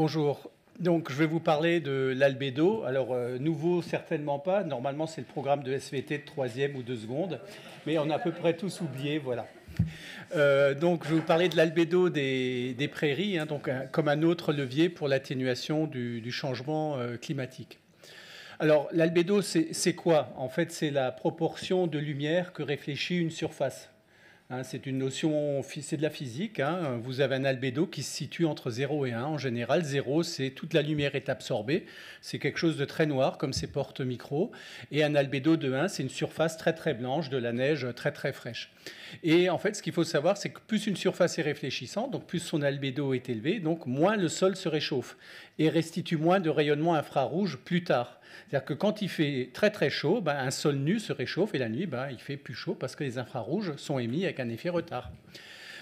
Bonjour. Donc, je vais vous parler de l'albédo. Alors, nouveau, certainement pas. Normalement, c'est le programme de SVT de 3e ou de seconde. Mais on a à peu près tous oublié, voilà. Donc, je vais vous parler de l'albédo des prairies, hein, donc, comme un autre levier pour l'atténuation du changement climatique. Alors, l'albédo, c'est quoi? En fait, c'est la proportion de lumière que réfléchit une surface. Hein, c'est une notion, c'est de la physique. Hein. Vous avez un albédo qui se situe entre 0 et 1. En général, 0, c'est toute la lumière est absorbée. C'est quelque chose de très noir, comme ces portes micro. Et un albédo de 1, c'est une surface très très blanche, de la neige très très fraîche. Et en fait, ce qu'il faut savoir, c'est que plus une surface est réfléchissante, donc plus son albédo est élevé, donc moins le sol se réchauffe et restitue moins de rayonnement infrarouge plus tard. C'est-à-dire que quand il fait très très chaud, un sol nu se réchauffe et la nuit, il fait plus chaud parce que les infrarouges sont émis avec un effet retard.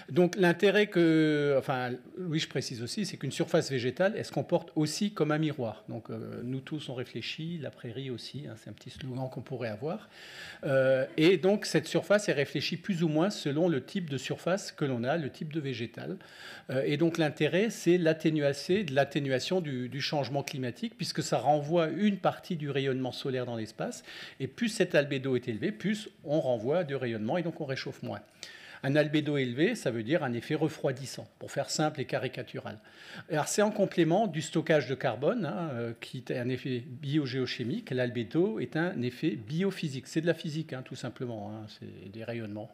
Donc l'intérêt oui, je précise aussi, c'est qu'une surface végétale, elle se comporte aussi comme un miroir. Donc nous tous on réfléchit, la prairie aussi, hein, c'est un petit slogan qu'on pourrait avoir. Et donc cette surface est réfléchie plus ou moins selon le type de surface que l'on a, le type de végétal. Et donc l'intérêt, c'est l'atténuation du changement climatique, puisque ça renvoie une partie du rayonnement solaire dans l'espace. Et plus cet albédo est élevé, plus on renvoie de rayonnement et donc on réchauffe moins. Un albédo élevé, ça veut dire un effet refroidissant, pour faire simple et caricatural. Alors c'est en complément du stockage de carbone, hein, qui est un effet biogéochimique. L'albédo est un effet biophysique. C'est de la physique, hein, tout simplement. Hein, c'est des rayonnements.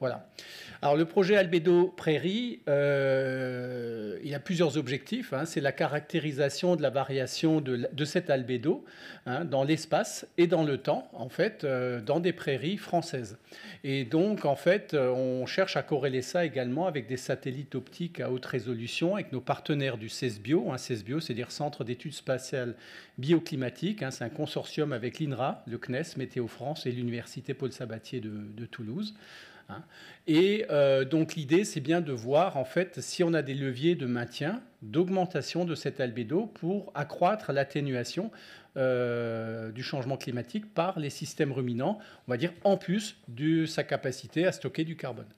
Voilà. Alors le projet Albédo Prairie, il a plusieurs objectifs. Hein. C'est la caractérisation de la variation de cet albédo, hein, dans l'espace et dans le temps, en fait, dans des prairies françaises. Et donc, en fait, on cherche à corréler ça également avec des satellites optiques à haute résolution, avec nos partenaires du CESBio. Hein. CESBio, c'est-à-dire Centre d'études spatiales bioclimatiques. Hein. C'est un consortium avec l'INRA, le CNES, Météo France et l'Université Paul Sabatier de Toulouse. Et donc l'idée, c'est bien de voir en fait si on a des leviers de maintien, d'augmentation de cet albédo pour accroître l'atténuation du changement climatique par les systèmes ruminants, on va dire en plus de sa capacité à stocker du carbone.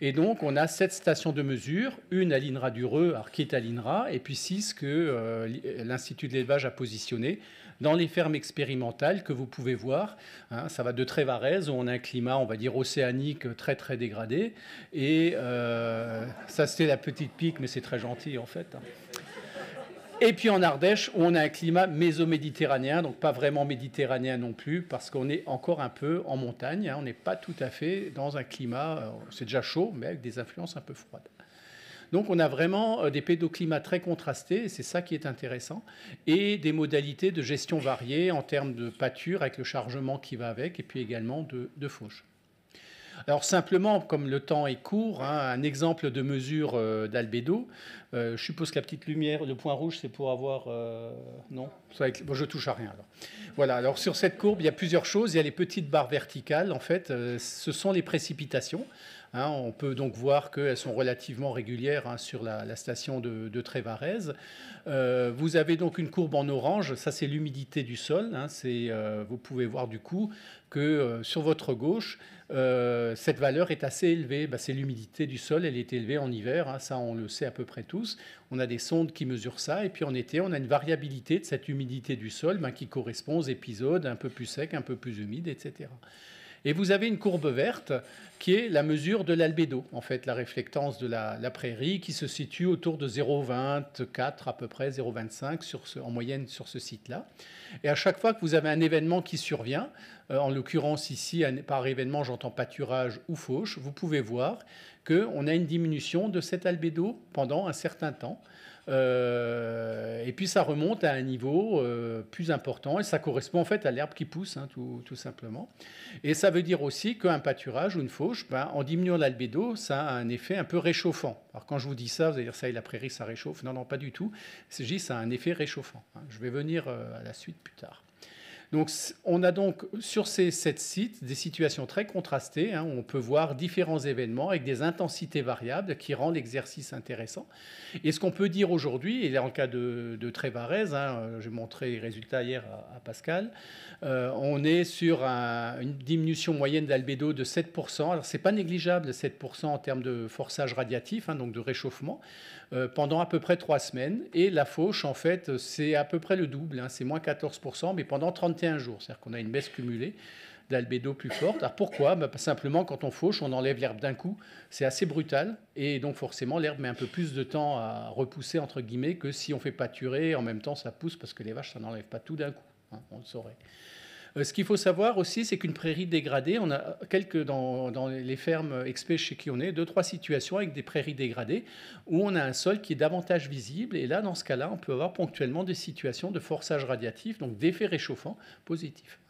Et donc on a 7 stations de mesure, une à l'INRA du Reux, qui est à l'INRA, et puis 6 que l'Institut de l'élevage a positionné dans les fermes expérimentales que vous pouvez voir. Hein, ça va de Trévarez, où on a un climat, on va dire, océanique très très dégradé. Et ça, c'était la petite pique, mais c'est très gentil en fait. Et puis en Ardèche, où on a un climat mésoméditerranéen, donc pas vraiment méditerranéen non plus, parce qu'on est encore un peu en montagne. Hein, on n'est pas tout à fait dans un climat, c'est déjà chaud, mais avec des influences un peu froides. Donc on a vraiment des pédoclimats très contrastés, et c'est ça qui est intéressant, et des modalités de gestion variées en termes de pâture, avec le chargement qui va avec, et puis également de fauche. Alors simplement, comme le temps est court, hein, un exemple de mesure d'albédo. Je suppose que la petite lumière, le point rouge, c'est pour avoir... non, bon, je touche à rien. Alors. Voilà, alors sur cette courbe, il y a plusieurs choses. Il y a les petites barres verticales, en fait, ce sont les précipitations. Hein, on peut donc voir qu'elles sont relativement régulières, hein, sur la station de Trévarez. Vous avez donc une courbe en orange, ça c'est l'humidité du sol. Hein, vous pouvez voir du coup que sur votre gauche, cette valeur est assez élevée. C'est l'humidité du sol, elle est élevée en hiver, hein, ça on le sait à peu près tous. On a des sondes qui mesurent ça, et puis en été, on a une variabilité de cette humidité du sol qui correspond aux épisodes un peu plus secs, un peu plus humides, etc. Et vous avez une courbe verte qui est la mesure de l'albédo, en fait, la réflectance de la prairie, qui se situe autour de 0,24 à peu près, 0,25 en moyenne sur ce site-là. Et à chaque fois que vous avez un événement qui survient, en l'occurrence ici, par événement, j'entends pâturage ou fauche, vous pouvez voir qu'on a une diminution de cet albédo pendant un certain temps. Et puis ça remonte à un niveau plus important, et ça correspond en fait à l'herbe qui pousse, hein, tout simplement. Et ça veut dire aussi qu'un pâturage ou une fauche, en diminuant l'albédo, ça a un effet un peu réchauffant. Alors quand je vous dis ça, vous allez dire ça et la prairie ça réchauffe. Non, non, pas du tout. Ça a un effet réchauffant. Hein. Je vais venir à la suite plus tard. Donc, on a donc sur ces 7 sites des situations très contrastées, hein, où on peut voir différents événements avec des intensités variables qui rendent l'exercice intéressant. Et ce qu'on peut dire aujourd'hui, et dans le cas de Trévarez, hein, j'ai montré les résultats hier à Pascal, on est sur une diminution moyenne d'albédo de 7%. Alors, ce n'est pas négligeable, 7% en termes de forçage radiatif, hein, donc de réchauffement, pendant à peu près 3 semaines. Et la fauche, en fait, c'est à peu près le double, hein, c'est moins 14%, mais pendant 31 jours. C'est-à-dire qu'on a une baisse cumulée d'albédo plus forte. Alors pourquoi? Simplement, quand on fauche, on enlève l'herbe d'un coup. C'est assez brutal. Et donc, forcément, l'herbe met un peu plus de temps à repousser, entre guillemets, que si on fait pâturer. En même temps, ça pousse parce que les vaches, ça n'enlève pas tout d'un coup. Hein, on le saurait. Ce qu'il faut savoir aussi, c'est qu'une prairie dégradée, on a dans les fermes expé chez qui on est, 2-3 situations avec des prairies dégradées où on a un sol qui est davantage visible. Et là, dans ce cas-là, on peut avoir ponctuellement des situations de forçage radiatif, donc d'effet réchauffant positif.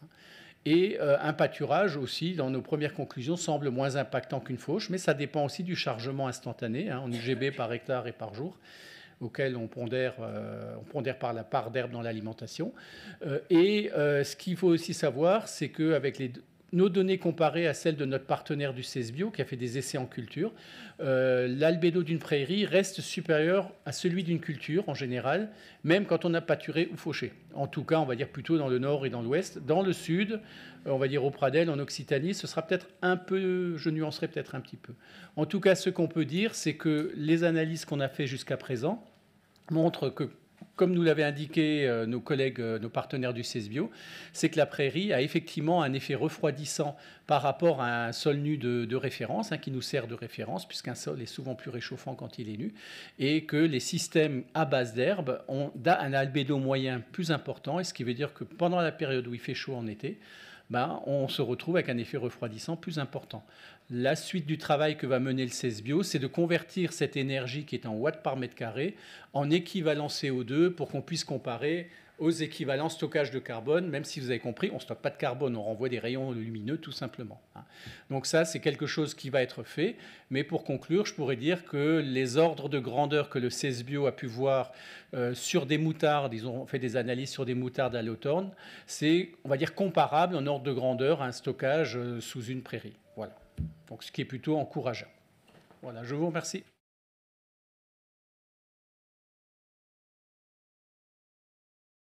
Et un pâturage aussi, dans nos premières conclusions, semble moins impactant qu'une fauche, mais ça dépend aussi du chargement instantané, hein, en UGB par hectare et par jour, auquel on pondère par la part d'herbe dans l'alimentation. Ce qu'il faut aussi savoir, c'est qu'avec nos données comparées à celles de notre partenaire du CESBio, qui a fait des essais en culture, l'albédo d'une prairie reste supérieur à celui d'une culture en général, même quand on a pâturé ou fauché. En tout cas, on va dire plutôt dans le nord et dans l'ouest. Dans le sud, on va dire au Pradel, en Occitanie, ce sera peut-être un peu, je nuancerai peut-être un petit peu. En tout cas, ce qu'on peut dire, c'est que les analyses qu'on a fait jusqu'à présent montrent que, comme nous l'avaient indiqué nos collègues, nos partenaires du CESBio, c'est que la prairie a effectivement un effet refroidissant par rapport à un sol nu de référence, hein, qui nous sert de référence, puisqu'un sol est souvent plus réchauffant quand il est nu, et que les systèmes à base d'herbe ont un albédo moyen plus important, et ce qui veut dire que pendant la période où il fait chaud en été, on se retrouve avec un effet refroidissant plus important. La suite du travail que va mener le CESBio, c'est de convertir cette énergie qui est en watts par mètre carré en équivalent CO2 pour qu'on puisse comparer aux équivalents stockage de carbone, même si vous avez compris, on ne stocke pas de carbone, on renvoie des rayons lumineux tout simplement. Donc ça, c'est quelque chose qui va être fait. Mais pour conclure, je pourrais dire que les ordres de grandeur que le CESBio a pu voir sur des moutardes, ils ont fait des analyses sur des moutardes à l'automne, c'est, on va dire, comparable en ordre de grandeur à un stockage sous une prairie. Voilà. Donc ce qui est plutôt encourageant. Voilà, je vous remercie.